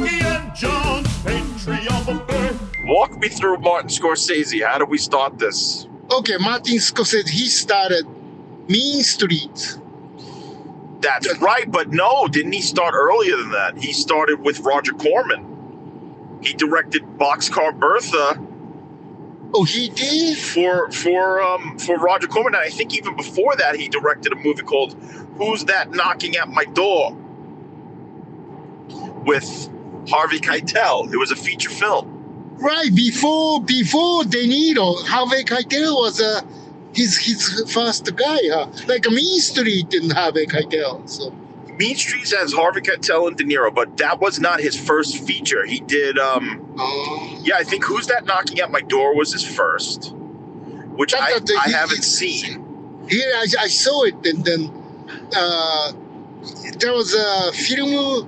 Yuki and John, patriarch of Earth. Walk me through Martin Scorsese. How do we start this? Okay, Martin Scorsese, he started Mean Streets. That's right, but no, didn't he start earlier than that? He started with Roger Corman. He directed Boxcar Bertha Oh, he did? for Roger Corman, and I think even before that, he directed a movie called "Who's That Knocking at My Door" with Harvey Keitel. It was a feature film. Right, before De Niro, Harvey Keitel was his first guy, huh? Like Mean Street and Harvey Keitel. So Mean Streets has Harvey Keitel and De Niro, but that was not his first feature. He did, yeah, I think "Who's That Knocking at My Door" was his first, which I haven't seen. Here I saw it, and then there was a film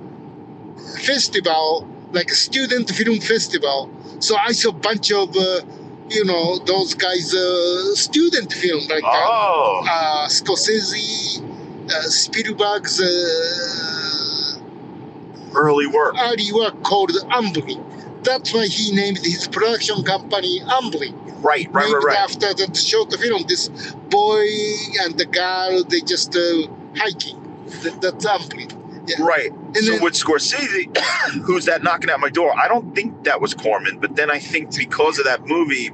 festival, like a student film festival. So I saw a bunch of, those guys' student film, like Scorsese, Spielberg's Early work. called Ambly. That's why he named his production company Ambly. Right. After the short film, this boy and the girl, they just hiking. That's Ambly. Yeah. Right. And So then, with Scorsese, "Who's That Knocking at My Door," I don't think that was Corman, but then I think because of that movie,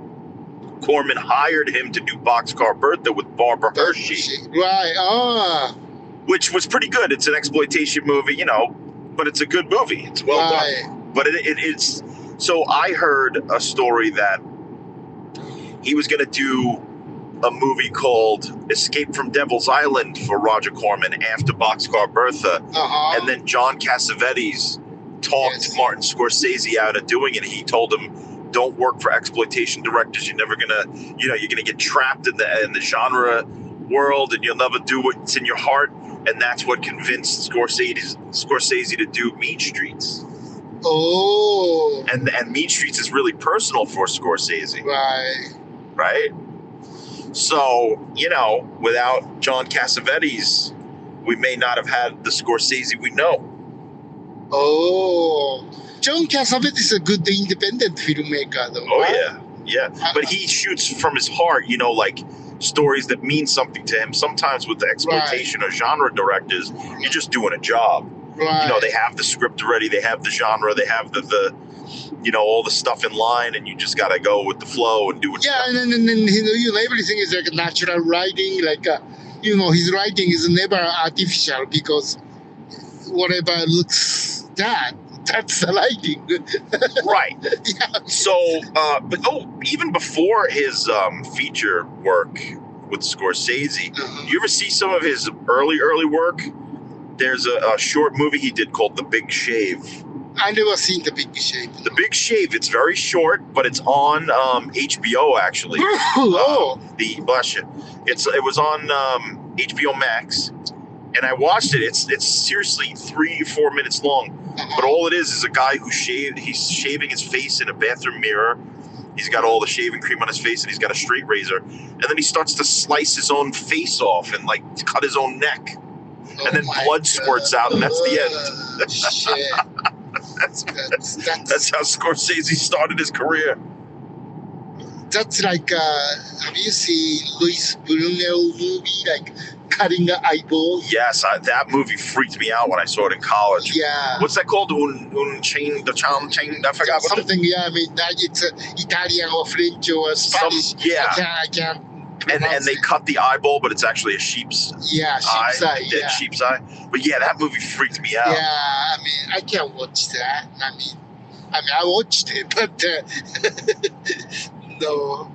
Corman hired him to do Boxcar Bertha with Barbara Hershey, right? which was pretty good. It's an exploitation movie, but it's a good movie. It's well done. But it's so I heard a story that he was going to do a movie called "Escape from Devil's Island" for Roger Corman after Boxcar Bertha, and then John Cassavetes talked Martin Scorsese out of doing it. He told him, "Don't work for exploitation directors. You're never gonna, you're gonna get trapped in the genre world, and you'll never do what's in your heart." And that's what convinced Scorsese to do Mean Streets. Oh. And Mean Streets is really personal for Scorsese, right? So, without John Cassavetes, we may not have had the Scorsese we know. Oh. John Cassavetes is a good independent filmmaker, though. Oh, right? yeah. But he shoots from his heart, like stories that mean something to him. Sometimes with the exploitation or genre directors, you're just doing a job. Right. They have the script already, they have the genre, they have the all the stuff in line, and you just got to go with the flow and do what and then everything is like natural writing. Like, his writing is never artificial because whatever looks that's the writing. Right. Yeah. So, even before his feature work with Scorsese, you ever see some of his early work? There's a short movie he did called The Big Shave. I never seen The Big Shave. The Big Shave, it's very short, but it's on HBO, actually. Bless you. It was on HBO Max, and I watched it. It's seriously 3 or 4 minutes long, but all it is a guy he's shaving his face in a bathroom mirror. He's got all the shaving cream on his face, and he's got a straight razor, and then he starts to slice his own face off and cut his own neck. And then blood squirts out, and that's the end. Shit. That's how Scorsese started his career. That's like, have you seen Luis Buñuel movie, like Cutting an Eyeball? Yes, that movie freaked me out when I saw it in college. Yeah. What's that called? Un chain, I forgot. Something, it's Italian or French or Spanish. I can't. And they cut the eyeball, but it's actually a sheep's eye. Dead sheep's eye. But yeah, that movie freaked me out. Yeah, I can't watch that. I watched it, but no.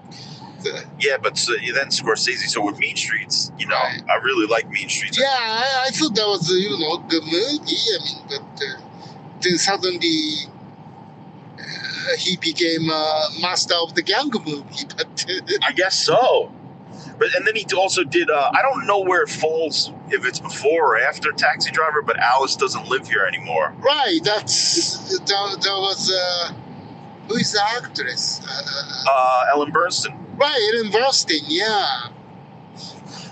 Yeah, but then Scorsese. So with Mean Streets, I really like Mean Streets. Yeah, I thought that was good movie. But then suddenly he became master of the gang movie. But I guess so. And then he also did, I don't know where it falls, if it's before or after Taxi Driver, but Alice Doesn't Live Here Anymore. Right, that was, who is the actress? Ellen Burstyn. Right, Ellen Burstyn, yeah.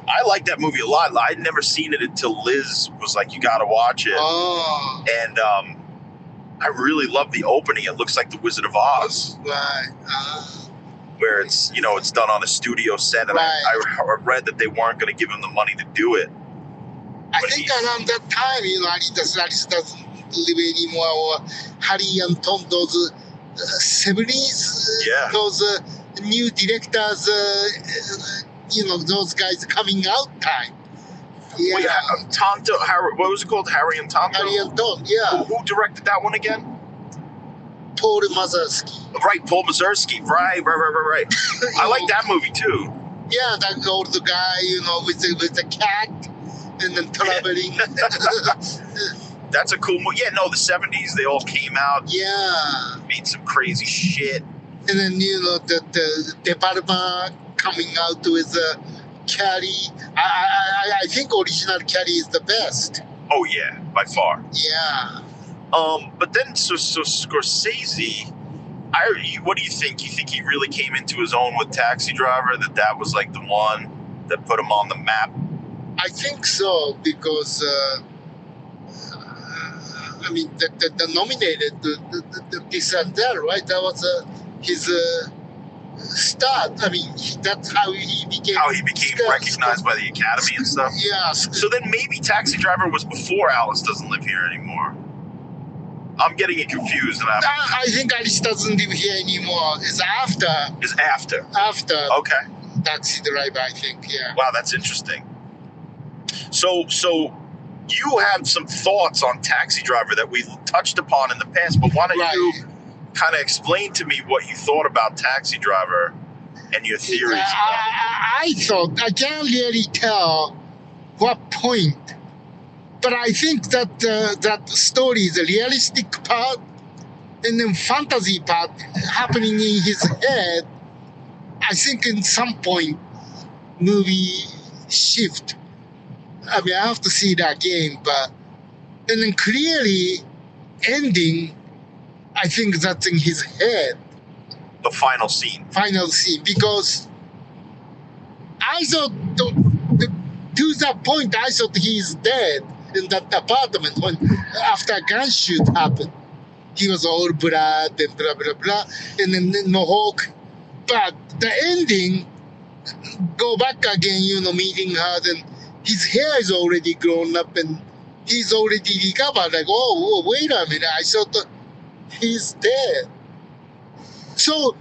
I like that movie a lot. I'd never seen it until Liz was like, "You got to watch it." Oh. And I really love the opening. It looks like the Wizard of Oz. Right. Where it's, it's done on a studio set. And Right. I read that they weren't going to give him the money to do it. I think around that time, Alice doesn't live anymore, or Harry and Tom, those 70s, Yeah. those new directors, those guys coming out time. Yeah. Wait, Tonto, what was it called? Harry and Tonto? Harry and Tom, yeah. Who directed that one again? Paul Mazursky. Right, Paul Mazursky. Right. I like that movie too. Yeah, that old guy, with the cat and then traveling. That's a cool movie. Yeah, no, the 70s, they all came out. Yeah. Made some crazy shit. And then, the De Palma coming out with Carrie. I think original Carrie is the best. Oh, yeah, by far. Yeah. But then, so Scorsese, what do you think? You think he really came into his own with Taxi Driver? That was like the one that put him on the map? I think so, because the nominated, the this and that, right? That was his start. I mean, that's how he became. How he became recognized by the Academy and stuff. Yeah. So then maybe Taxi Driver was before Alice Doesn't Live Here Anymore. I'm getting it confused, and I think Alice Doesn't Live Here Anymore is after. Is after. After. Okay. Taxi Driver, I think. Yeah. Wow, that's interesting. So you have some thoughts on Taxi Driver that we touched upon in the past, but why don't you kind of explain to me what you thought about Taxi Driver and your theories about it? I thought, I can't really tell what point, but I think that that story is a realistic part and then fantasy part happening in his head. I think in some point, movie shift. I mean, I have to see that again, and then clearly ending, I think that's in his head. The final scene. Because I thought, to that point, I thought he's dead in that apartment when after a gun shoot happened. He was all blood and blah, blah, blah, and then Mohawk. But the ending, go back again, meeting her, and his hair is already grown up and he's already recovered. Like, oh, wait a minute. I thought he's dead. So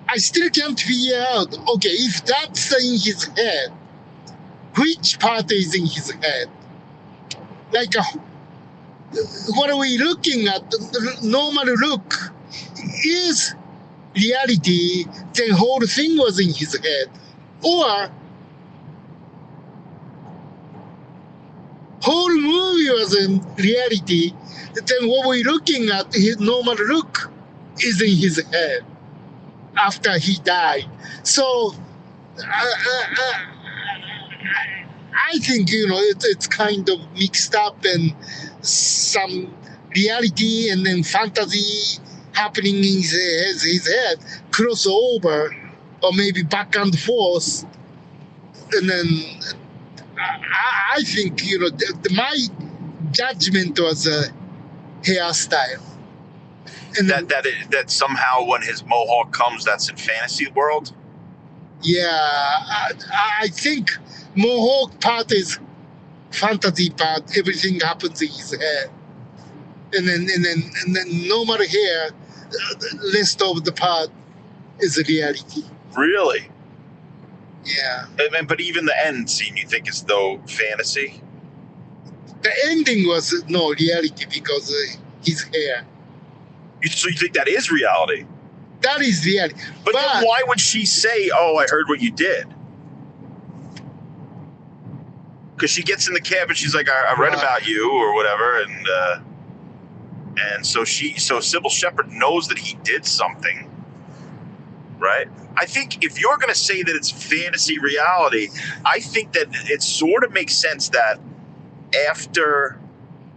I still can't figure out, okay, if that's in his head, which part is in his head? Like, what are we looking at? The normal look is reality, the whole thing was in his head. Or whole movie was in reality, then what we're looking at, his normal look is in his head after he died. So I think, it's kind of mixed up and some reality and then fantasy happening in his head, crossover, or maybe back and forth. And then I think, my judgment was a hairstyle. And that somehow when his mohawk comes, that's in fantasy world? Yeah, I think mohawk part is fantasy part. Everything happens in his head. And then normal hair, the rest of the part is reality. Really? Yeah. But even the end scene, you think is though fantasy? The ending was no reality because his hair. So you think that is reality? That is reality. But then why would she say, "Oh, I heard what you did"? Because she gets in the cab and she's like, "I read about you" or whatever, and so Sybil Shepherd knows that he did something, right? I think if you're going to say that it's fantasy reality, I think that it sort of makes sense that after.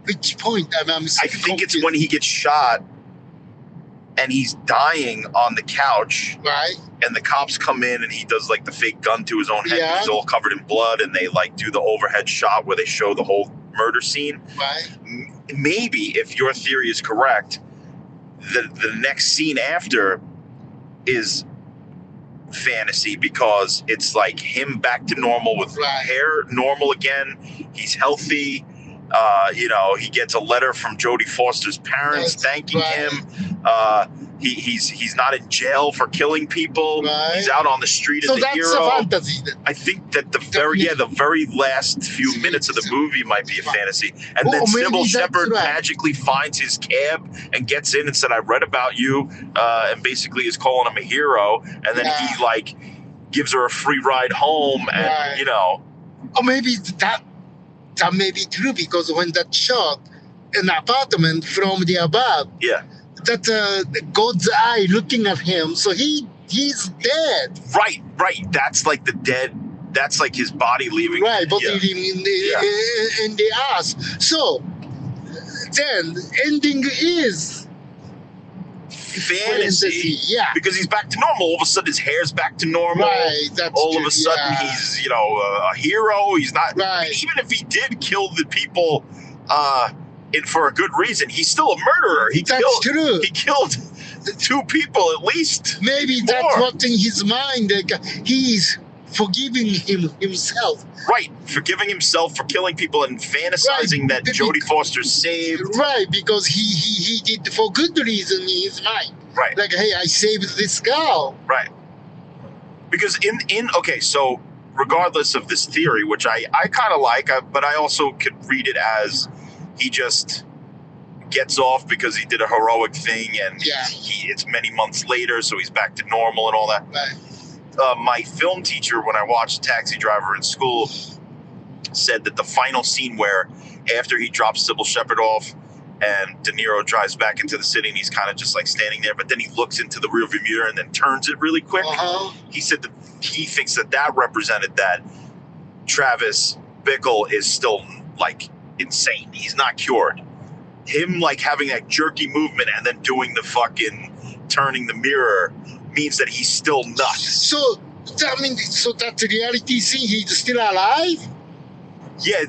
Which point? I think it's when he gets shot and he's dying on the couch. Right. And the cops come in and he does like the fake gun to his own head. Yeah. He's all covered in blood and they like do the overhead shot where they show the whole murder scene. Right. maybe if your theory is correct, the next scene after is fantasy because it's like him back to normal with hair normal again. He's healthy. He gets a letter from Jodie Foster's parents thanking him. He's not in jail for killing people. He's out on the street as a hero. So that's a fantasy then. I think that the very last few minutes of the movie might be a fantasy. And then Sybil Shepherd magically finds his cab and gets in and said, "I read about you," and basically is calling him a hero. And then he like gives her a free ride home, and Or maybe that may be true because when that shot an apartment from the above, that God's eye looking at him, so he's dead. Right. That's like the dead. That's like his body leaving. Right, body leaving in the ass. So then ending is fantasy. Because he's back to normal. All of a sudden, his hair's back to normal. Right, that's all true. Of a sudden, he's a hero. He's not. Right. I mean, even if he did kill the people, for a good reason, he's still a murderer. That's true. He killed 2 people at least. Maybe that's what's in his mind. He's forgiving himself. Right, forgiving himself for killing people and fantasizing that Jodie Foster's saved. Right, because he did for good reason in his mind. Right. Like, hey, I saved this girl. Right. Because so regardless of this theory, which I kind of like, but I also could read it as he just gets off because he did a heroic thing and it's many months later, so he's back to normal and all that. Right. My film teacher, when I watched Taxi Driver in school, said that the final scene where after he drops Sybil Shepherd off and De Niro drives back into the city and he's kind of just like standing there, but then he looks into the rearview mirror and then turns it really quick. He said that he thinks that represented that Travis Bickle is still like insane. He's not cured. Him like having that jerky movement and then doing the fucking turning the mirror means that he's still nuts. So that's a reality scene. He's still alive. Yeah,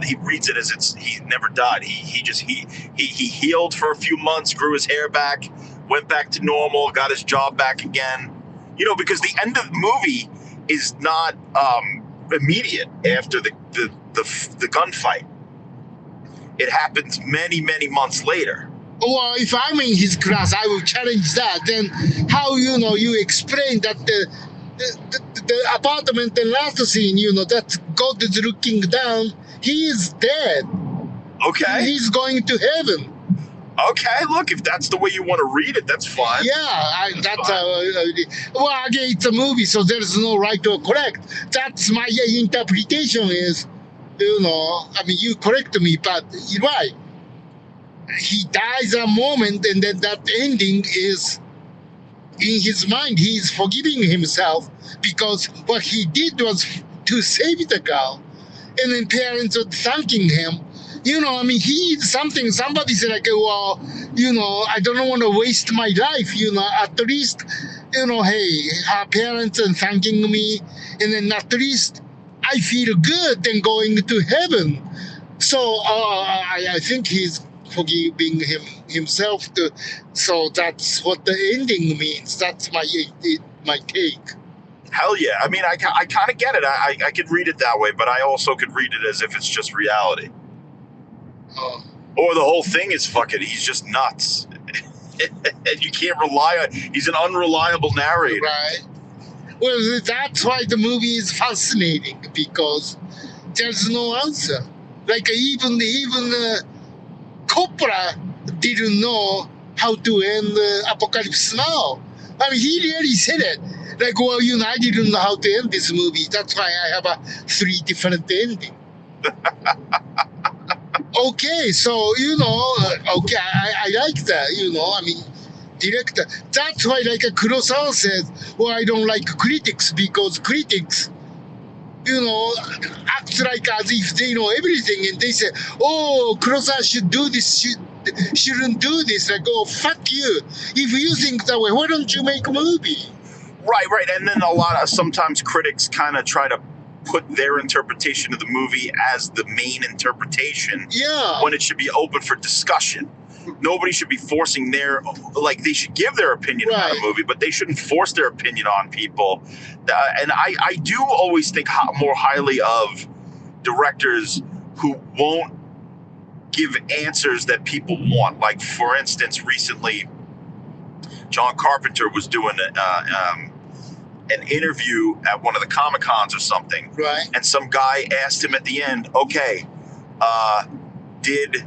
he reads it as he never died. He healed for a few months, grew his hair back, went back to normal, got his job back again. Because the end of the movie is not immediate after the gunfight. It happens many, many months later. Well, if I'm in his class, I will challenge that. Then how you explain that the apartment and last scene, that God is looking down, he is dead. Okay. He's going to heaven. Okay, look, if that's the way you want to read it, that's fine. Yeah, well, again, it's a movie, so there's no right or correct. That's my interpretation is, you correct me, but you're right. He dies a moment, and then that ending is in his mind. He's forgiving himself because what he did was to save the girl, and then parents are thanking him. He did something. Somebody said like, well, I don't want to waste my life. At least, hey, her parents are thanking me, and then at least I feel good than going to heaven. So I think he's forgiving himself. So that's what the ending means. That's my take. Hell yeah. I mean, I kind of get it. I could read it that way, but I also could read it as if it's just reality. Or the whole thing is he's just nuts. And you can't rely on, he's an unreliable narrator. Right. Well, that's why the movie is fascinating, because there's no answer. Like even Coppola didn't know how to end Apocalypse Now. I mean, he really said it. Like, well, I didn't know how to end this movie. That's why I have 3 different endings. Okay, so, okay, I like that, director. That's why, like Kurosawa says, well, I don't like critics, because critics, act like as if they know everything, and they say, oh, Kurosawa should do this, shouldn't do this. Like, oh, fuck you. If you think that way, why don't you make a movie? Right. And then sometimes critics kind of try to put their interpretation of the movie as the main interpretation Yeah. when it should be open for discussion. Nobody should be forcing they should give their opinion about a Right. movie, but they shouldn't force their opinion on people. And I do always think more highly of directors who won't give answers that people want. Like, for instance, recently, John Carpenter was doing an interview at one of the Comic-Cons or something. Right. And some guy asked him at the end, okay, did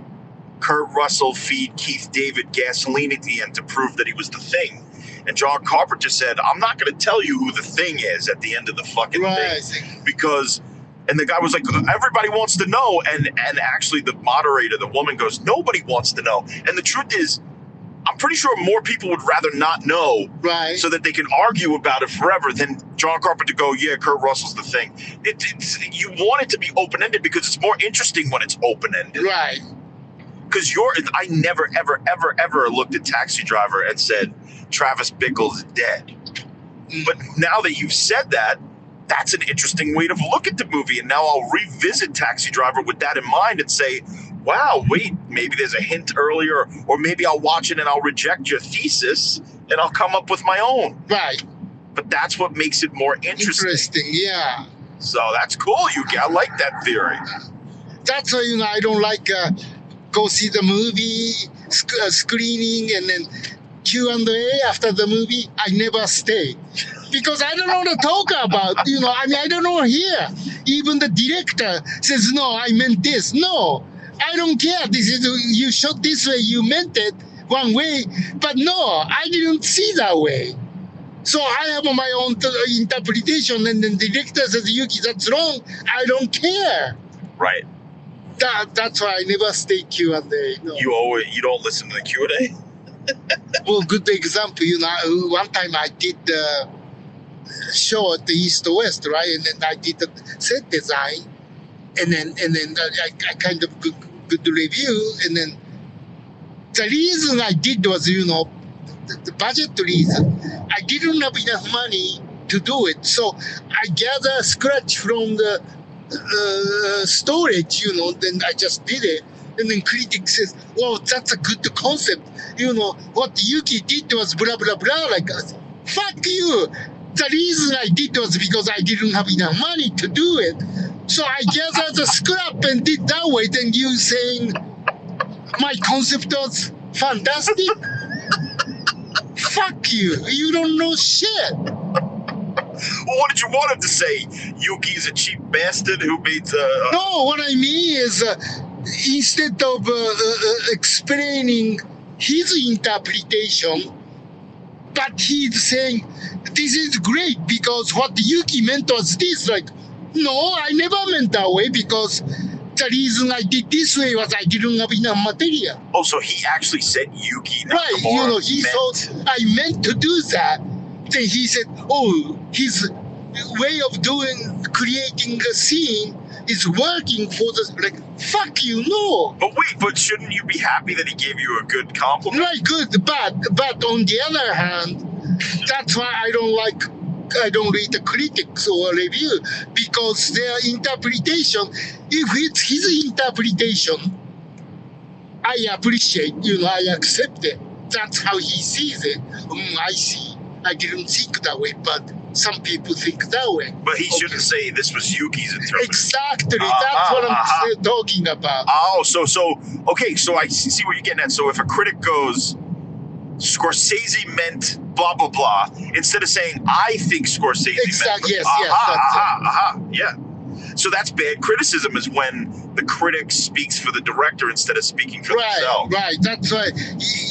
Kurt Russell feed Keith David gasoline at the end to prove that he was the Thing? And John Carpenter said, I'm not going to tell you who the Thing is at the end of the fucking thing. Because, and the guy was like, everybody wants to know. And actually the moderator, the woman, goes, nobody wants to know. And the truth is, I'm pretty sure more people would rather not know, Right. so that they can argue about it forever than John Carpenter go, yeah, Kurt Russell's the Thing. You want it to be open-ended because it's more interesting when it's open-ended. Right. Because I never, ever, ever, ever looked at Taxi Driver and said, Travis Bickle is dead. But now that you've said that, that's an interesting way to look at the movie. And now I'll revisit Taxi Driver with that in mind and say, wow, wait, maybe there's a hint earlier, or maybe I'll watch it and I'll reject your thesis and I'll come up with my own. Right. But that's what makes it more interesting. Yeah. So that's cool, Yuki. I like that theory. That's why, I don't like go see the movie screening and then Q&A after the movie. I never stay because I don't know what to talk about. I don't know here. Even the director says, no, I meant this. No, I don't care. This is, you shot this way, you meant it one way, but no, I didn't see that way. So I have my own interpretation, and then the director says, Yuki, that's wrong. I don't care. Right. That's why I never stay Q&A. No. You don't listen to the Q&A? Well, good example, one time I did the show at the East West, right? And then I did the set design, and then I kind of good review, and then the reason I did was, the budget reason. I didn't have enough money to do it, so I gather scratch from the storage, then I just did it. And then critic says, well, that's a good concept. What Yuki did was blah, blah, blah. Like, fuck you. The reason I did was because I didn't have enough money to do it. So I gathered the scrap and did that way. Then you saying my concept was fantastic? Fuck you. You don't know shit. Well, what did you want him to say? Yuki's a cheap bastard who made No, what I mean is instead of explaining his interpretation, but he's saying, this is great because what Yuki meant was this. Like, no, I never meant that way because the reason I did this way was I didn't have enough material. Oh, so he actually said Yuki Nakamura. Right, he thought I meant to do that. Then he said, oh, his way of creating a scene is working for fuck you, no. But shouldn't you be happy that he gave you a good compliment? Right, good, but on the other hand, that's why I don't read the critics or review, because their interpretation, if it's his interpretation, I appreciate, I accept it. That's how he sees it. I see. I didn't think that way, but some people think that way. But he shouldn't say this was Yuki's interpretation. Exactly. That's what I'm talking about. Oh, so I see what you're getting at. So if a critic goes, Scorsese meant blah, blah, blah, instead of saying, I think Scorsese exactly. meant. Yes. Yeah. So that's bad criticism, is when the critic speaks for the director instead of speaking for themselves. Right. That's why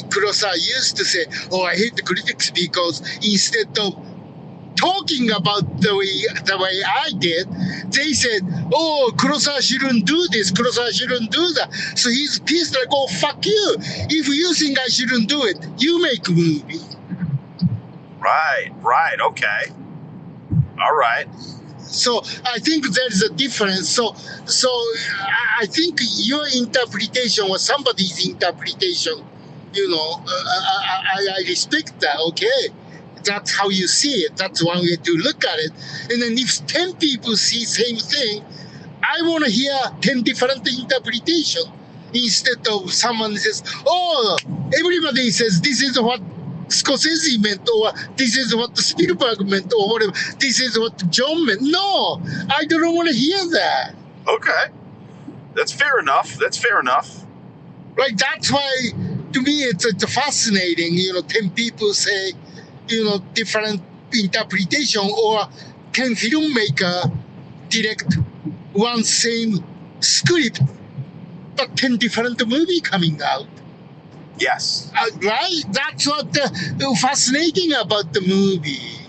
Kurosawa used to say, oh, I hate the critics because instead of talking about the way I did, they said, oh, Kurosawa shouldn't do this, Kurosawa shouldn't do that. So he's pissed, like, oh, fuck you. If you think I shouldn't do it, you make a movie. Right, okay. All right. So I think there's a difference. So I think your interpretation was somebody's interpretation. I respect that, okay? that's how you see it. That's one way to look at it. And then if 10 people see same thing, I want to hear 10 different interpretation instead of someone says, oh, everybody says this is what Scorsese meant, or this is what Spielberg meant, or whatever. This is what John meant. No, I don't want to hear that. Okay. That's fair enough. Right, that's why, to me, it's fascinating. 10 people say, different interpretation, or 10 filmmaker direct one same script, but 10 different movie coming out. Yes. Right? That's what fascinating about the movie.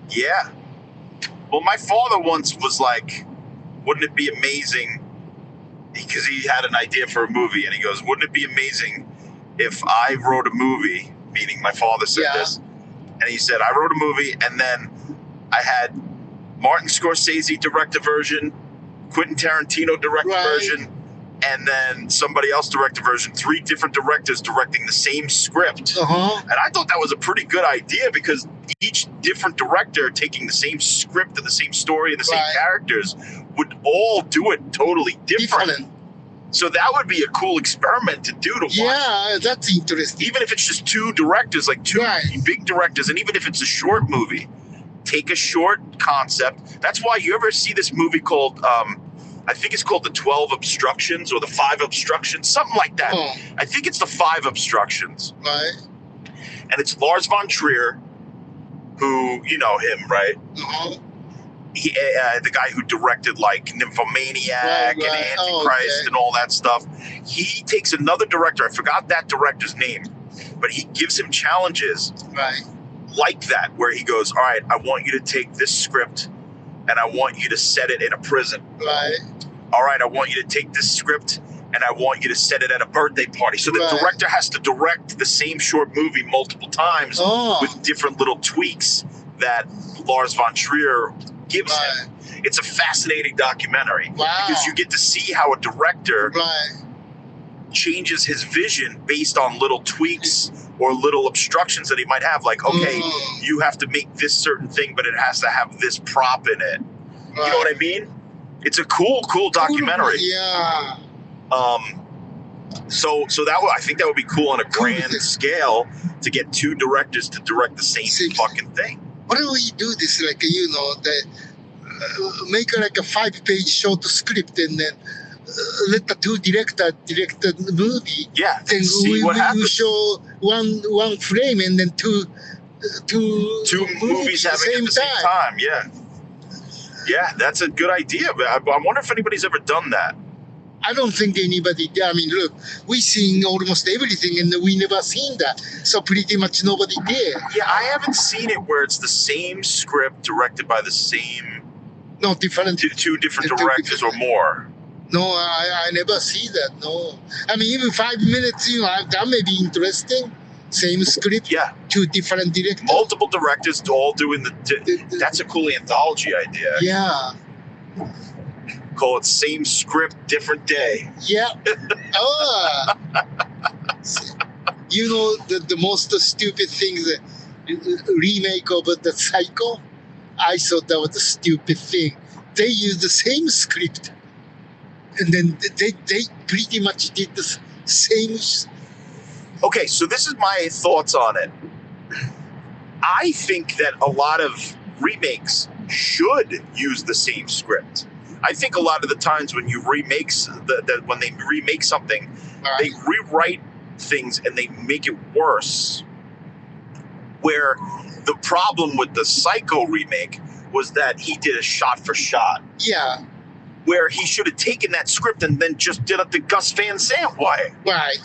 Yeah. Well, my father once was like, wouldn't it be amazing, because he had an idea for a movie, and he goes, wouldn't it be amazing if I wrote a movie, meaning my father said this, and he said, I wrote a movie, and then I had Martin Scorsese direct a version, Quentin Tarantino direct a version, and then somebody else direct a version, 3 different directors directing the same script. And I thought that was a pretty good idea, because each different director taking the same script and the same story and the same characters would all do it totally different. So that would be a cool experiment to do to watch. Yeah, that's interesting. Even if it's just 2 directors, like 2 big directors, and even if it's a short movie, take a short concept. That's why you ever see this movie called, I think it's called The 12 Obstructions or The 5 Obstructions, something like that. I think it's The 5 Obstructions. Right. And it's Lars von Trier, who, you know him, right? He, the guy who directed like Nymphomaniac and Antichrist and all that stuff. He takes another director, I forgot that director's name, but he gives him challenges like that, where he goes, all right, I want you to take this script and I want you to set it in a prison. All right, I want you to take this script and I want you to set it at a birthday party. So the director has to direct the same short movie multiple times with different little tweaks that Lars von Trier gives him. It's a fascinating documentary because you get to see how a director changes his vision based on little tweaks or little obstructions that he might have. Like, okay, you have to make this certain thing, but it has to have this prop in it. You know what I mean? It's a cool documentary. So that I think that would be cool on a grand scale to get 2 directors to direct the same fucking thing. Why don't we do this, like, make like a 5-page short script and then let the 2 directors direct the movie. Then see what happens. We show one frame and then two movies having at the same time. Yeah, that's a good idea. But I wonder if anybody's ever done that. I don't think anybody did. I mean, look, we've seen almost everything and we never seen that. So pretty much nobody did. Yeah, I haven't seen it where it's the same script directed by the same... No, different... 2 different directors or more. No, I never see that, no. I mean, even 5 minutes, that may be interesting. Same script, 2 different directors. Multiple directors all doing that's a cool anthology idea. Yeah. Call it Same Script, Different Day. Yeah. The most stupid thing, the remake of The Psycho, I thought that was a stupid thing. They used the same script, and then they pretty much did the same. Okay, so this is my thoughts on it. I think that a lot of remakes should use the same script. I think a lot of the times when you remake when they remake something, they rewrite things and they make it worse. Where the problem with the Psycho remake was that he did a shot for shot. Yeah. Where he should have taken that script and then just did it the Gus Van Sant way. Right.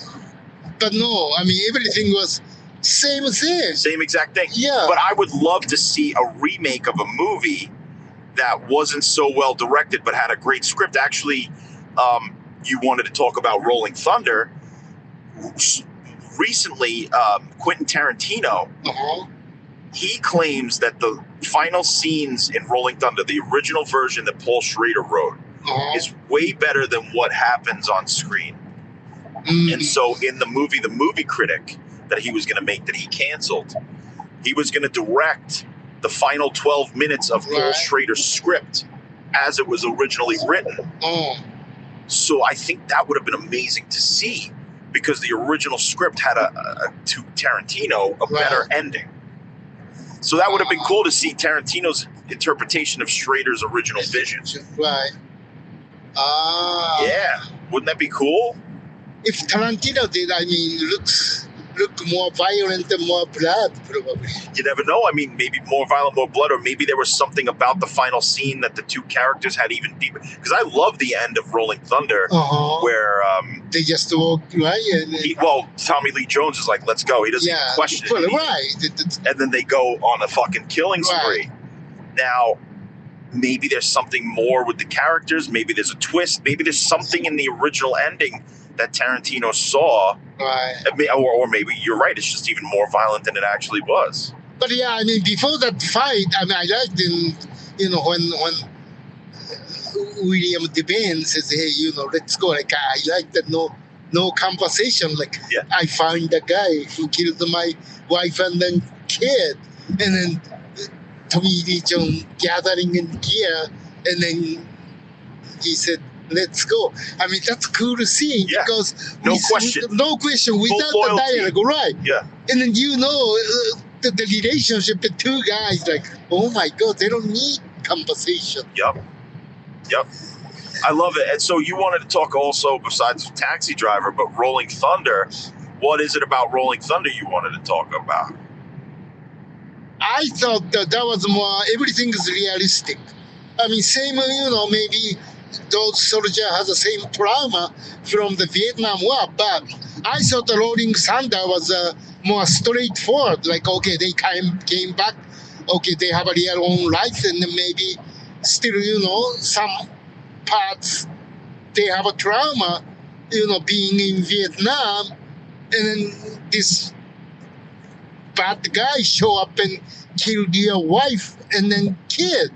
But no, I mean, everything was same thing. Same exact thing. Yeah. But I would love to see a remake of a movie that wasn't so well directed but had a great script. Actually, you wanted to talk about Rolling Thunder. Recently, Quentin Tarantino, he claims that the final scenes in Rolling Thunder, the original version that Paul Schrader wrote, is way better than what happens on screen. And so in the movie Critic that he was going to make that he canceled, He was going to direct the final 12 minutes of Paul Schrader's script as it was originally written. So I think that would have been amazing to see, because the original script had to Tarantino a better ending. So that would have been cool to see Tarantino's interpretation of Schrader's original vision. Right. Yeah. Wouldn't that be cool? If Tarantino did, I mean, look more violent and more blood, probably. You never know. I mean, maybe more violent, more blood, or maybe there was something about the final scene that the two characters had even deeper. Because I love the end of Rolling Thunder, where they just walk right. And Tommy Lee Jones is like, "Let's go." He doesn't even question it. Right. And then they go on a fucking killing spree. Now, maybe there's something more with the characters. Maybe there's a twist. Maybe there's something in the original ending that Tarantino saw. Right. Or maybe you're right. It's just even more violent than it actually was. But yeah, I mean, before that fight, I mean, I liked when William Devane says, "Hey, let's go." Like, I like that no conversation. Like, I found the guy who killed my wife and then kid, and then Tommy Lee Jones gathering in gear, and then he said, "Let's go." I mean, that's cool to see because no question without the dialogue, right? Yeah. And then the relationship, the two guys, like, oh my god, they don't need conversation. Yep. I love it. And so you wanted to talk also, besides Taxi Driver, but Rolling Thunder. What is it about Rolling Thunder you wanted to talk about? I thought that was more, everything is realistic. I mean, same, maybe those soldiers have the same trauma from the Vietnam War, but I thought the Rolling Thunder was more straightforward. Like, okay, they came back. Okay, they have a real own life, and then maybe still, some parts they have a trauma, being in Vietnam, and then this bad guy show up and kill your wife and then kid.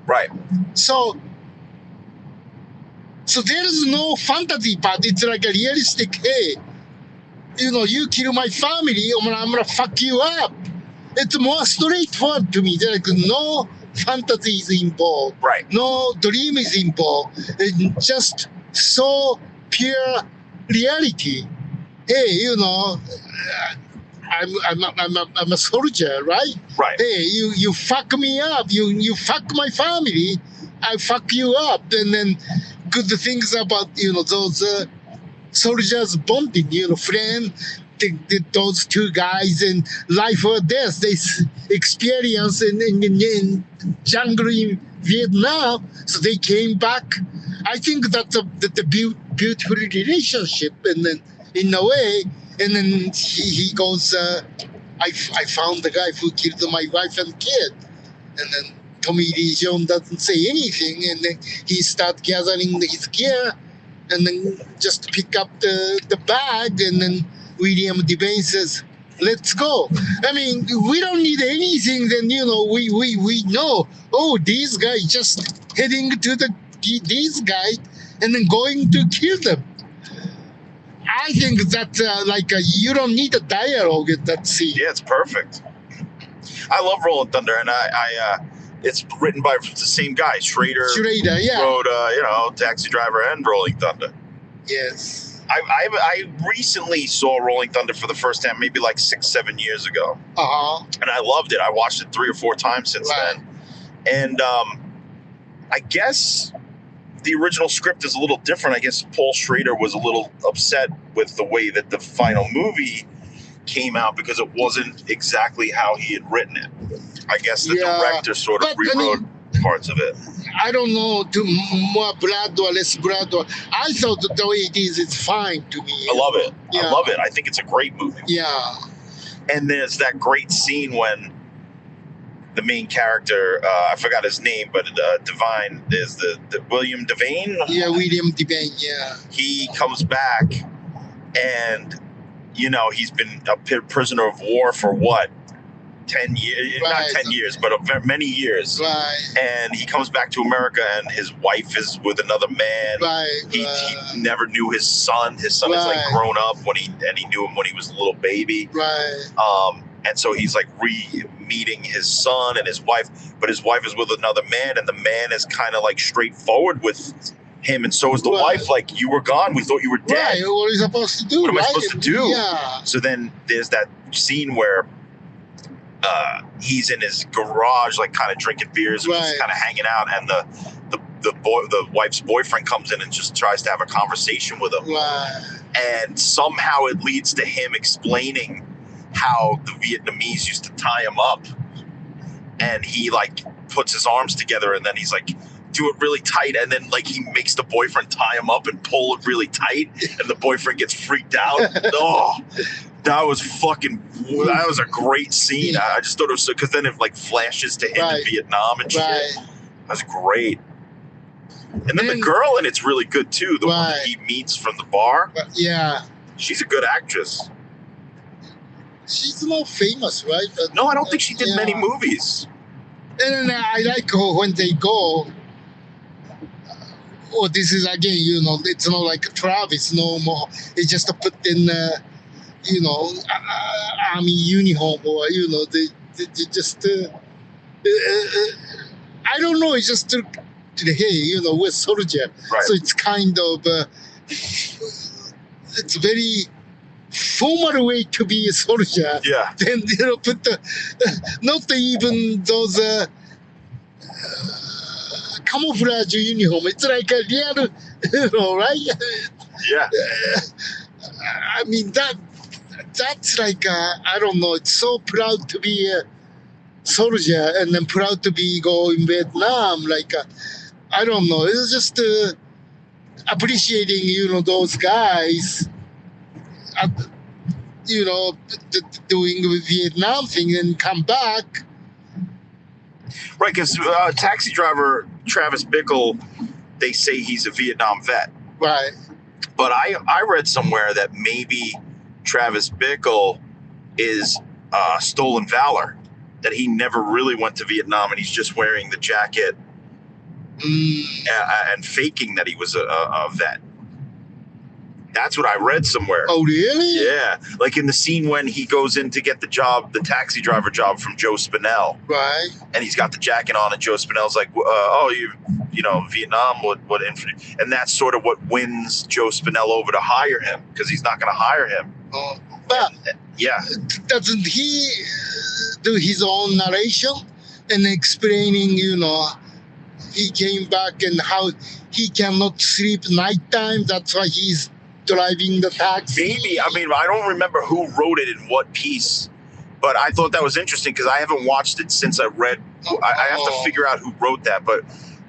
Right. So there is no fantasy part. It's like a realistic, hey, you kill my family, I'm gonna fuck you up. It's more straightforward to me. There's like no fantasy is involved. Right. No dream is involved. It's just so pure reality. Hey, I'm a soldier, right? Right. Hey, you fuck me up. You fuck my family. I fuck you up. And then good things about those soldiers bonding. Friend. Those two guys in life or death. They experience in jungle in Vietnam, so they came back. I think that's the beautiful relationship, and then in a way. And then he goes, I found the guy who killed my wife and kid. And then Tommy Lee Jones doesn't say anything. And then he starts gathering his gear and then just pick up the bag. And then William Devane says, let's go. I mean, we don't need anything. Then, we know, these guys just heading to these guys and then going to kill them. I think that you don't need a dialogue in that scene. Yeah, it's perfect. I love Rolling Thunder, and I it's written by the same guy, Schrader. Yeah. Wrote, Taxi Driver and Rolling Thunder. Yes. I recently saw Rolling Thunder for the first time, maybe like 6-7 years ago. And I loved it. I watched it 3 or 4 times since then. And I guess the original script is a little different. I guess Paul Schrader was a little upset with the way that the final movie came out because it wasn't exactly how he had written it. I guess the director sort of rewrote parts of it. I don't know, more blood or less blood. I thought the way it is, it's fine to me. I love it. Yeah. I love it. I think it's a great movie. Yeah. And there's that great scene when the main character, I forgot his name, but Devane is the William Devane. Yeah, William Devane. Yeah. He comes back, and he's been a prisoner of war for what, 10 years? Not 10 years, but many years. Right. And he comes back to America, and his wife is with another man. Right. He never knew his son. His son is like grown up he knew him when he was a little baby. Right. And so he's like re-meeting his son and his wife, but his wife is with another man, and the man is kind of like straightforward with him, and so is the wife. Like, you were gone, we thought you were dead. Right, what are you supposed to do? What am I supposed to do? Yeah. So then there's that scene where he's in his garage, like kind of drinking beers, and just kind of hanging out, and the wife's boyfriend comes in and just tries to have a conversation with him. Right. And somehow it leads to him explaining how the Vietnamese used to tie him up, and he like puts his arms together, and then he's like, do it really tight, and then like he makes the boyfriend tie him up and pull it really tight, and the boyfriend ggets freaked out. Oh, that was a great scene. I just thought it was so, because then it like flashes to him in Vietnam and shit. That's great. And then the girl in it's really good too. The one that he meets from the bar. Yeah. She's a good actress. She's not famous, right? But, no, I don't think she did many movies. And then I like when they go, oh, this is again, you know, it's not like Travis no more. It's just put in, you know, army uniform, or, you know, they just, I don't know, it's just, hey, you know, we're soldier. Right. So it's kind of, it's very formal way to be a soldier. Yeah. Then, you know, put the, not even those camouflage uniform. It's like a real, you know, right? Yeah. I mean, that's like, I don't know, it's so proud to be a soldier, and then proud to be go in Vietnam. Like, I don't know, it's just appreciating, you know, those guys, you know, doing the Vietnam thing and come back. Right, because Taxi Driver Travis Bickle, they say he's a Vietnam vet. Right. But I read somewhere that maybe Travis Bickle is stolen valor, that he never really went to Vietnam, and he's just wearing the jacket and faking that he was a vet. That's what I read somewhere. Oh, really? Yeah. Like in the scene when he goes in to get the job, the taxi driver job from Joe Spinell. Right. And he's got the jacket on, and Joe Spinell's like, you know, Vietnam, what infantry? And that's sort of what wins Joe Spinell over to hire him, because he's not going to hire him. But yeah. Doesn't he do his own narration and explaining, you know, he came back and how he cannot sleep nighttime? That's why he's driving the taxi. Maybe. I mean, I don't remember who wrote it in what piece, but I thought that was interesting because I haven't watched it since I read. I have to figure out who wrote that, but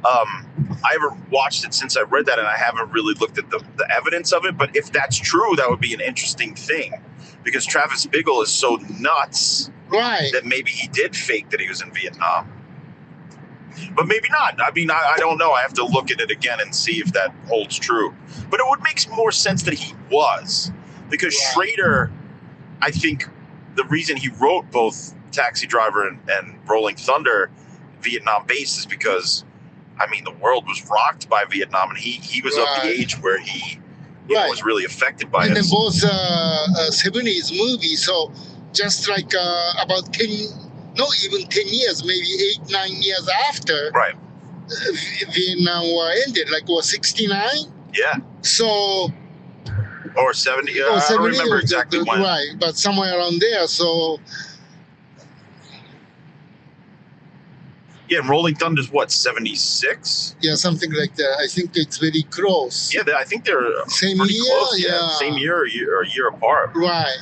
I haven't watched it since I read that, and I haven't really looked at the evidence of it. But if that's true, that would be an interesting thing, because Travis Bickle is so nuts, right, that maybe he did fake that he was in Vietnam. But maybe not. I mean, I don't know. I have to look at it again and see if that holds true. But it would make more sense that he was. Because Schrader, I think the reason he wrote both Taxi Driver and Rolling Thunder Vietnam based is because, I mean, the world was rocked by Vietnam, and he was of the age where he was really affected by it. And then both 70s movies, so just like about 10, not even 10 years, maybe 8-9 years after Vietnam War ended, like what, 69? Yeah. So, or 70, I don't remember exactly when. Right, but somewhere around there, so. Yeah, and Rolling Thunder's what, 76? Yeah, something like that. I think it's very close. Yeah, I think they're same pretty year, close. Yeah. Same year or a year apart. Right.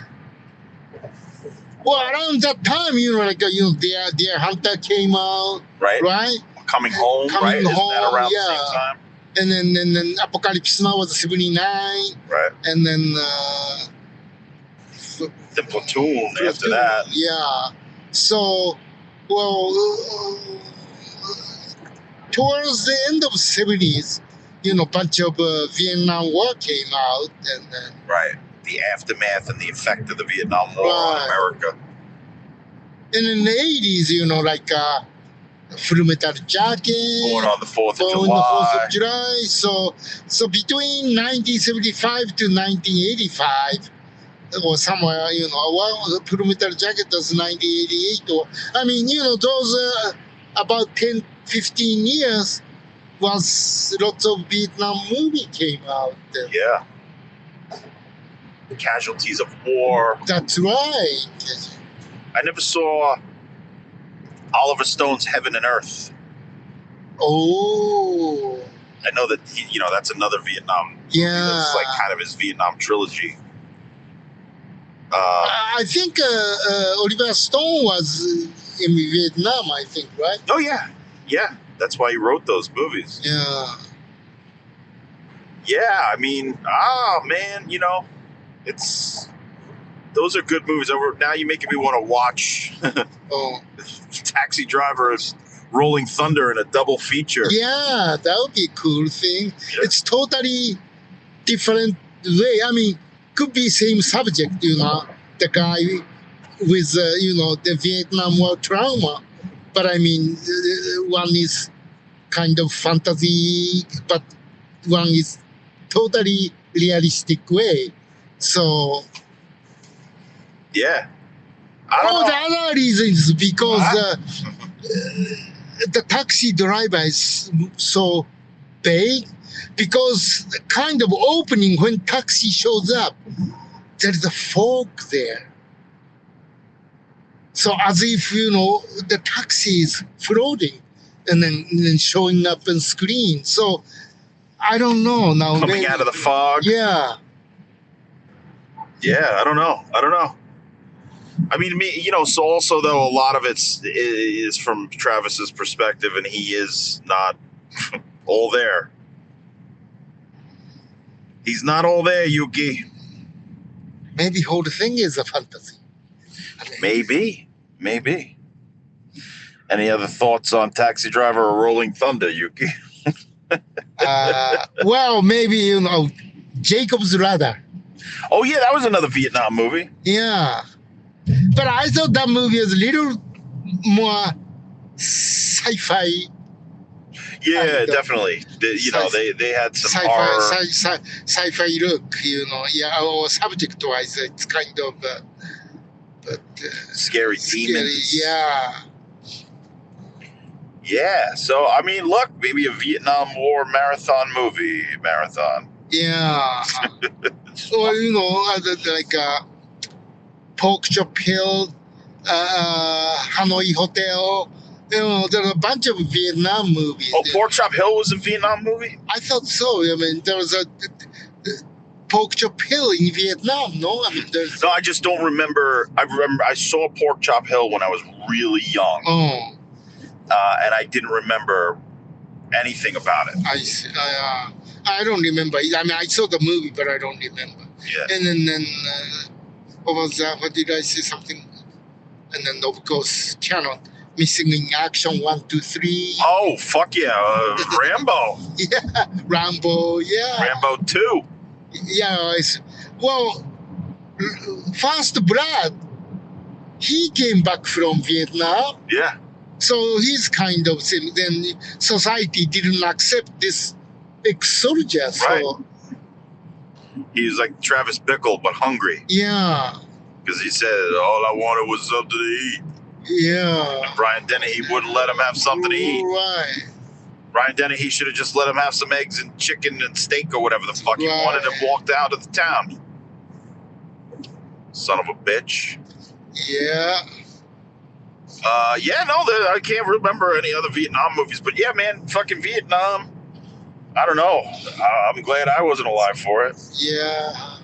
Well, around that time, you know, like, you know, Deer Hunter came out. Right. Right? Coming Home, right? Isn't that around the same time? And then Apocalypse Now was 79. Right. And then the Platoon after that. Yeah. So, well, towards the end of the 70s, you know, a bunch of Vietnam War came out, and then the aftermath and the effect of the Vietnam War on America. And in the 80s, you know, like Full Metal Jacket, Born on the 4th of July. On the 4th of July. So between 1975 to 1985, or somewhere, well, Full Metal Jacket was 1988, or, those about 10, 15 years was lots of Vietnam movie came out. Yeah. Casualties of war. That's right. I never saw Oliver Stone's Heaven and Earth. Oh. I know that that's another Vietnam. Yeah. That's like kind of his Vietnam trilogy. I think Oliver Stone was in Vietnam, I think, right? Oh yeah. That's why he wrote those movies. Yeah. Yeah, I mean, man, those are good movies. Now you're making me want to watch Taxi Driver and Rolling Thunder in a double feature. Yeah, that would be a cool thing. Yeah. It's totally different way. I mean, could be same subject, the guy with, the Vietnam War trauma. But I mean, one is kind of fantasy, but one is totally realistic way. So, Yeah. I don't know. the other reason is because the taxi driver is so big, because the kind of opening when taxi shows up, there's a fog there. So as if, the taxi is floating and then showing up on screen. So I don't know now. Coming out of the fog. Yeah. Yeah, I don't know. I mean, so also though a lot of is from Travis's perspective, and he is not all there. He's not all there, Yuki. Maybe whole thing is a fantasy. Maybe. Any other thoughts on Taxi Driver or Rolling Thunder, Yuki? Well, maybe, Jacob's Ladder. Oh yeah, that was another Vietnam movie. Yeah. But I thought that movie was a little more sci-fi. Yeah, definitely. They had some horror. Sci-fi look, or subject-wise, it's kind of, Scary demons. Yeah. Yeah, so I mean, look, maybe a Vietnam War marathon movie. Yeah. Or, like Pork Chop Hill, Hanoi Hotel. There are a bunch of Vietnam movies. Oh, Pork Chop Hill was a Vietnam movie? I thought so. I mean, there was a Pork Chop Hill in Vietnam, no? I mean, there's... No, I just don't remember. I saw Pork Chop Hill when I was really young. Oh. And I didn't remember anything about it. I see. I don't remember. I mean, I saw the movie, but I don't remember. Yeah. And then what was that? What did I say? Something? And then, of course, Channel Missing in Action 1, 2, 3. Oh, fuck yeah. Rambo. Yeah. Rambo, yeah. Rambo 2. Yeah. Well, First Blood, he came back from Vietnam. Yeah. So he's kind of, then society didn't accept this ex-soldier. So, Right. He was like Travis Bickle, but hungry. yeah, Because he said, all I wanted was something to eat. yeah. And Brian Dennehy wouldn't let him have something to eat. Right. Brian Dennehy should have just let him have some eggs and chicken and steak or whatever the fuck he Right. wanted and walked out of the town. Son of a bitch. Yeah. I can't remember any other Vietnam movies, but yeah, man, fucking Vietnam. I don't know. I'm glad I wasn't alive for it. Yeah.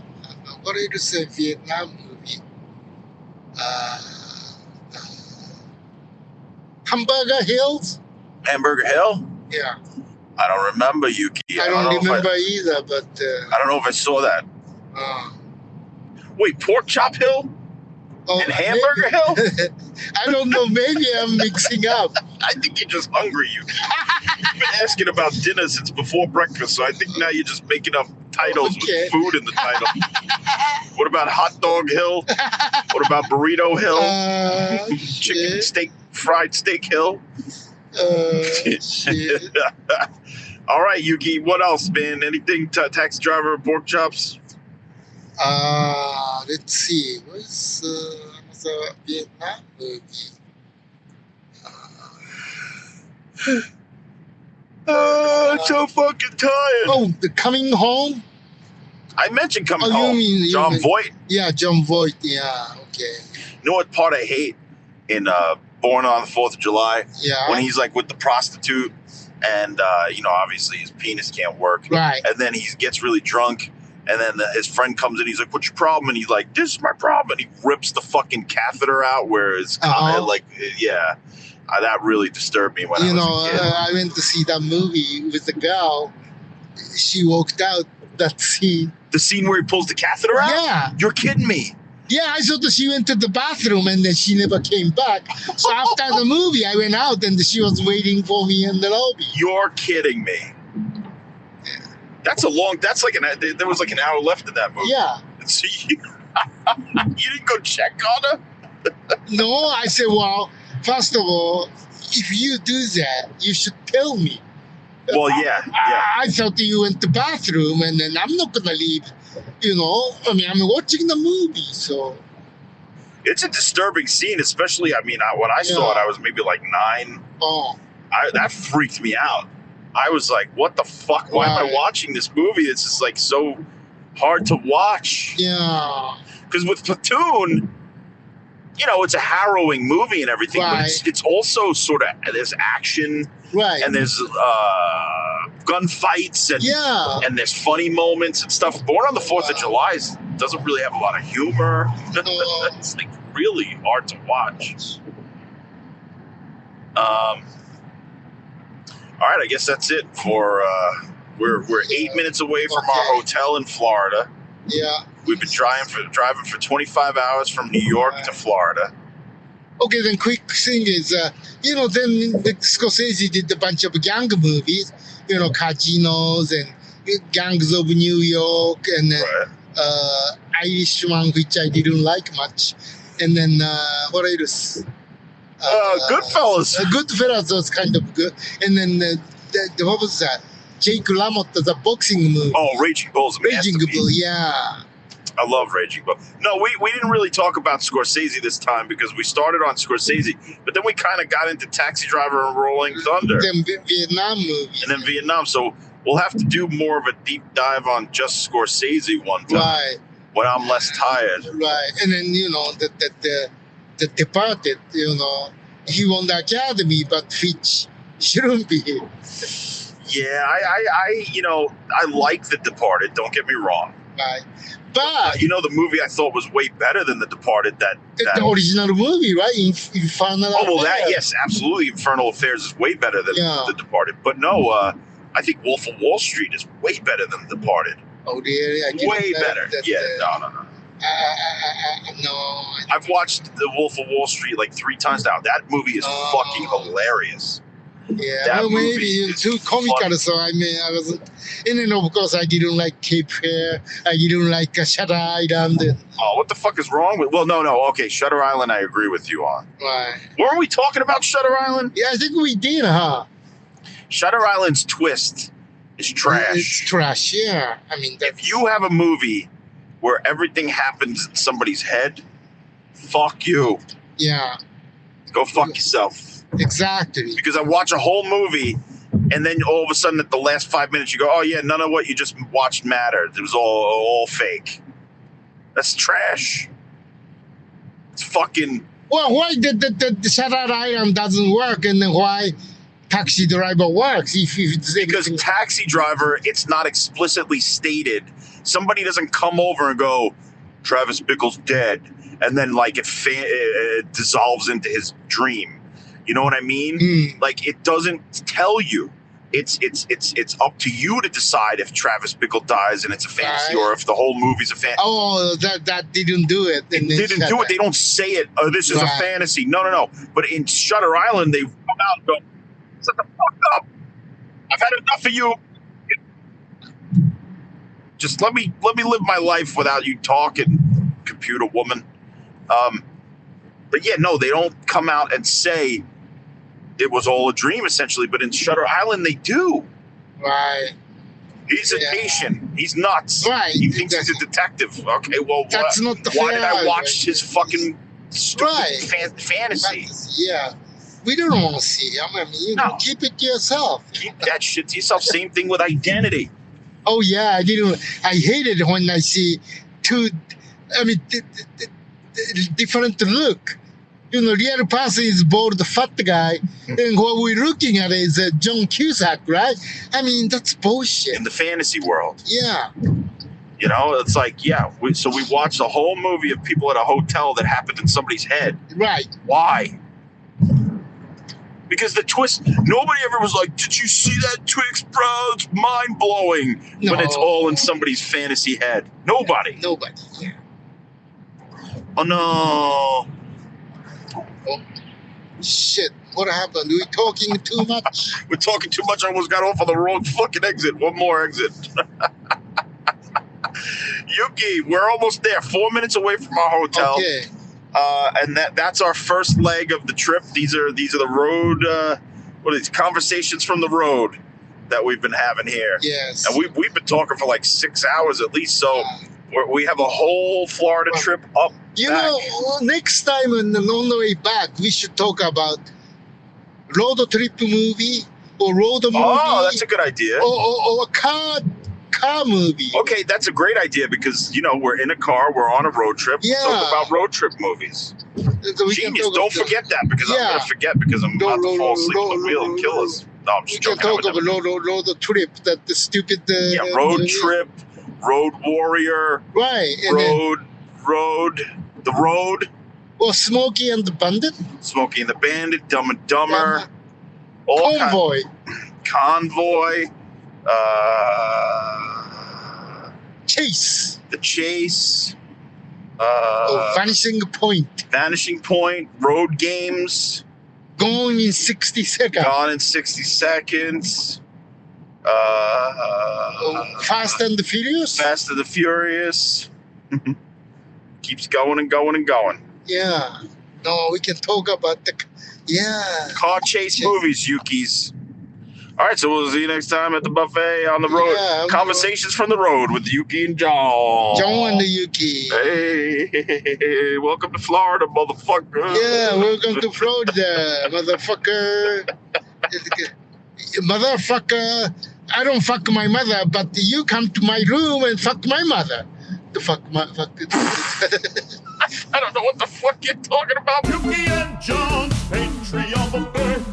What did you say? Vietnam movie? Hamburger Hills? Hamburger Hill? Yeah. I don't remember, Yuki. I don't know if remember either, but. I don't know if I saw that. Wait, Pork Chop Hill? And Hamburger Hill? I don't know. Maybe I'm mixing up. I think you're just hungry. You've been asking about dinner since before breakfast, so I think now you're just making up titles Okay. with food in the title. What about Hot Dog Hill? What about Burrito Hill? Chicken shit. steak, fried steak Hill? Shit. All right, Yuki, what else, man? Anything Taxi Driver, Pork Chops? Let's see. What's another Vietnam movie? I'm so fucking tired. Oh, The Coming Home? I mentioned Coming You Home. mean John Voight. Yeah, John Voight. Yeah, okay. You know what part I hate in Born on the 4th of July? Yeah. When he's like with the prostitute and, obviously his penis can't work. Right. And then he gets really drunk. And then his friend comes in. He's like, "What's your problem?" And he's like, "This is my problem." And he rips the fucking catheter out. Where it's that really disturbed me when I was a kid. I went to see that movie with the girl. She walked out that scene. The scene where he pulls the catheter out? Yeah. You're kidding me. Yeah, I thought that she went to the bathroom and then she never came back. So after the movie, I went out and she was waiting for me in the lobby. You're kidding me. That's there was like an hour left in that movie. Yeah. So you didn't go check on her? No, I said, well, first of all, if you do that, you should tell me. Well, yeah. I thought you went to the bathroom and then I'm not going to leave, I'm watching the movie, so. It's a disturbing scene, especially, when I saw it, I was maybe like 9. Oh. That freaked me out. I was like, what the fuck? Why am I watching this movie? It's just like so hard to watch. Yeah. Because with Platoon, it's a harrowing movie and everything, but it's also sort of, there's action. Right. And there's gunfights and there's funny moments and stuff. Born on the 4th of July doesn't really have a lot of humor. It's like really hard to watch. All right, I guess that's it for we're 8 minutes away from our hotel in Florida. Yeah. We've been driving for 25 hours from New York to Florida. Okay, then quick thing is, then the Scorsese did a bunch of gang movies, Casinos and Gangs of New York and then Irishman, which I didn't like much. And then, what else? Goodfellas. Goodfellas was kind of good. And then, what was that? Jake LaMotta, the boxing movie. Oh, Raging Bull's a Raging masterpiece. Bull, yeah. I love Raging Bull. No, we didn't really talk about Scorsese this time because we started on Scorsese, but then we kind of got into Taxi Driver and Rolling Thunder. Then Vietnam movies. And then Vietnam. So we'll have to do more of a deep dive on just Scorsese one time. Right. When I'm less tired. Right. And then, the Departed, he won the Academy, but which shouldn't be. Yeah, I like The Departed, don't get me wrong. Right. But the movie I thought was way better than The Departed. That the original movie, right? Infernal Oh, well, Affairs. yes, absolutely. Infernal Affairs is way better than The Departed. But no, I think Wolf of Wall Street is way better than The Departed. Oh, really? Way better. No. No. I've watched The Wolf of Wall Street like 3 times now. That movie is fucking hilarious. Yeah, That well, maybe movie it's is too comical, funny. so I wasn't. And then, of course, I didn't like Cape Fear. I didn't like Shutter Island. Oh, what the fuck is wrong with? Well, no. Okay, Shutter Island, I agree with you on. Right. Weren't we talking about Shutter Island? Yeah, I think we did, huh? Shutter Island's twist is trash. It's trash, yeah. If you have a movie where everything happens in somebody's head, fuck you. Yeah. Go fuck yourself. Exactly. Because I watch a whole movie, and then all of a sudden at the last 5 minutes, you go, oh, yeah, none of what you just watched mattered. It was all fake. That's trash. It's fucking... Well, why the Shutter Island doesn't work, and then why Taxi Driver works? If it's Because Taxi Driver, it's not explicitly stated. Somebody doesn't come over and go, Travis Bickle's dead, and then like it dissolves into his dream. You know what I mean? Like it doesn't tell you. It's up to you to decide if Travis Bickle dies and it's a fantasy or if the whole movie's a fantasy. Oh, that didn't do it. It didn't do it. They don't say it. Oh, this is a fantasy. No. But in Shutter Island, they come out and go, "Shut the fuck up! I've had enough of you. Just let me live my life without you talking, computer woman." But yeah, no, they don't come out and say it was all a dream, essentially. But in Shutter Island, they do. Right. He's a patient. He's nuts. Right. He thinks he's a detective. Okay, well, That's not the why did I fair, watch his fucking stupid Right. fantasy? Yeah. We don't want to see him. I mean, you know, No. keep it to yourself. Keep that shit to yourself. Same thing with Identity. Oh yeah, I hate it when I see two. I mean, different look. You know, real person is bald, fat guy, and what we're looking at is John Cusack, right? I mean, that's bullshit. In the fantasy world. Yeah. You know, it's like, so we watched a whole movie of people at a hotel that happened in somebody's head. Right. Why? Because the twist, nobody ever was like, did you see that twist, bro? It's mind-blowing when it's all in somebody's fantasy head. Nobody. Nobody. Yeah. Oh, no. Oh, shit. What happened? We talking too much? We're talking too much. I almost got off on the wrong fucking exit. One more exit. Yuki, we're almost there. 4 minutes away from our hotel. Okay. And that's our first leg of the trip. These are the road. What are these conversations from the road that we've been having here? Yes. And we've been talking for like 6 hours at least. So we have a whole Florida trip up. You back. know, next time on the way back, we should talk about road trip movie or road movie. Oh, that's a good idea. Or car movie. Okay, that's a great idea because, you know, we're in a car, we're on a road trip. Yeah. Talk about road trip movies. So we Genius. Don't forget that because I'm going to forget because I'm about to fall asleep on the wheel and kill us. No, I'm We just can joking. talk about road trip, that the stupid... road trip, road warrior, Right. And the road. or Smokey and the Bandit. Smokey and the Bandit, Dumb and Dumber. All Convoy. Convoy. Chase. The Chase. Vanishing Point. Vanishing Point. Road Games. Gone in 60 seconds. Gone in 60 Seconds. Fast and the Furious. Fast and the Furious. Keeps going and going and going. Yeah. No, we can talk about the... Yeah. Car chase movies, Yuki's. All right, so we'll see you next time at the buffet on the road. Yeah, Conversations from the road with Yuki and John. John and Yuki. Hey, welcome to Florida, motherfucker. Yeah, welcome to Florida, motherfucker. Motherfucker, I don't fuck my mother, but you come to my room and fuck my mother. The fuck my... Fuck. I don't know what the fuck you're talking about. Yuki and John, entry of the birth.